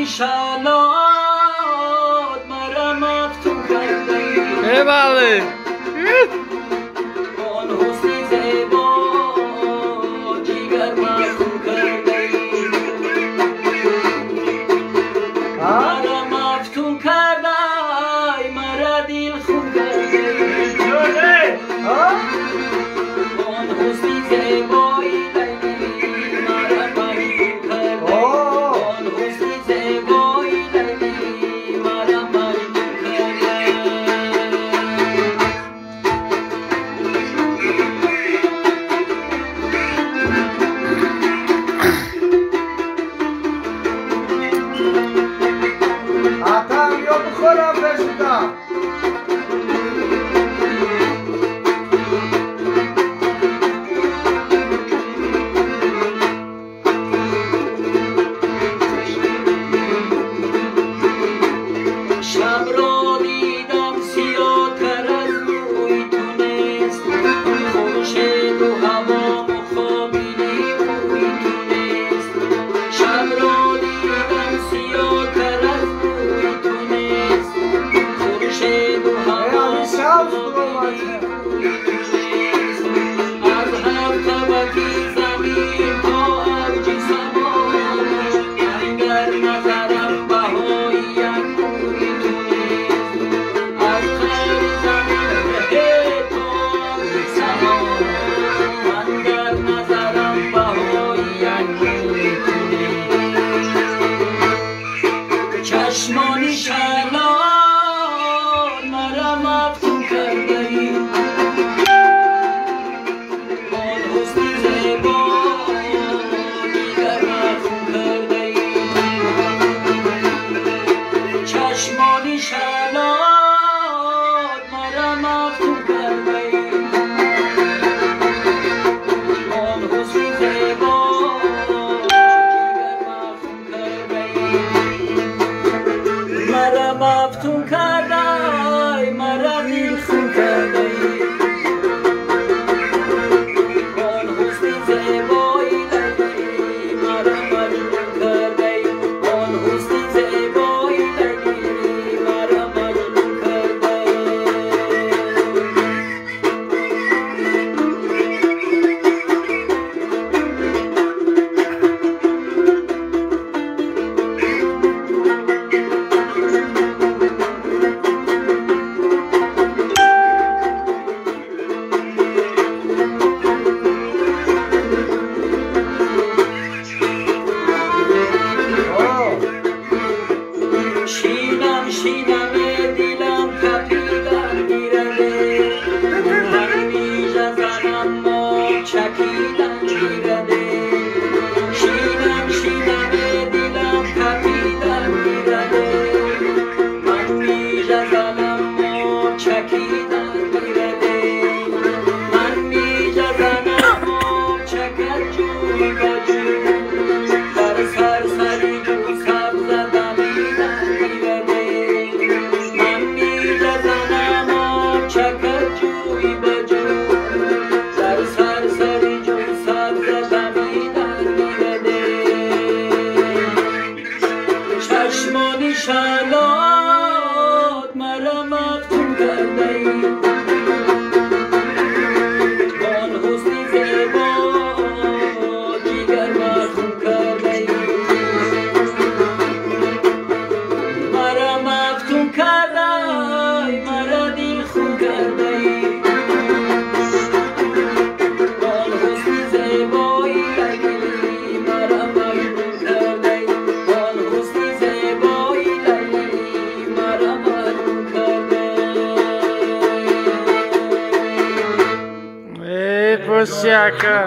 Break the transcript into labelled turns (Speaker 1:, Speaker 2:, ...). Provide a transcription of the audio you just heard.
Speaker 1: شالات مرا مفتون کرده
Speaker 2: بله
Speaker 1: آن حسن زیبا جیگر مفتون کرده مرا مفتون کرده مرا دل خون کرده آن حسن زیبایی شب را دیدم سیاتر از روی تو نیست خورشید و هوا و خوابیدی روی تو نیست شب را دیدم سیاتر از روی تو نیست خورشید و هوا و خوابیدی روی تو نیست از هر طبقی زمین تا ارجی سما انگر نظرم بهایی چشمانی شلال مرا مفتون کرده ای آن حسن زیبا دیگر مفتون کرده ای چشمانی شلال مرا مفتون کرده ای آن حسن زیبا مرا مفتون کرده مرا دل خون کرده آن حسن زیبایی لیلی مرا مجنون کرده آن حسن زیبایی لیلی مرا مجنون کرده شینم دلم کپیدن میرده همیشه زنم ما چکیدن میرده شینم دلم کپیدن میرده همیشه زنم ما چکیدن میرده همیشه زنم ما چکر جوی بجو در سرسری جو سبز دمیدن میرده چشمانی شلات مرا مفتون کرده ای آن حسن زیبا جیگر مفتون کرده ای مرا مفتون کرده ای مرا دل خون کرده ای آن حسن زیبایی لیلی مرا مجنون کرده ای آن حسن زیبایی لیلی مرا مجنون کرده
Speaker 2: ای پوسیاکا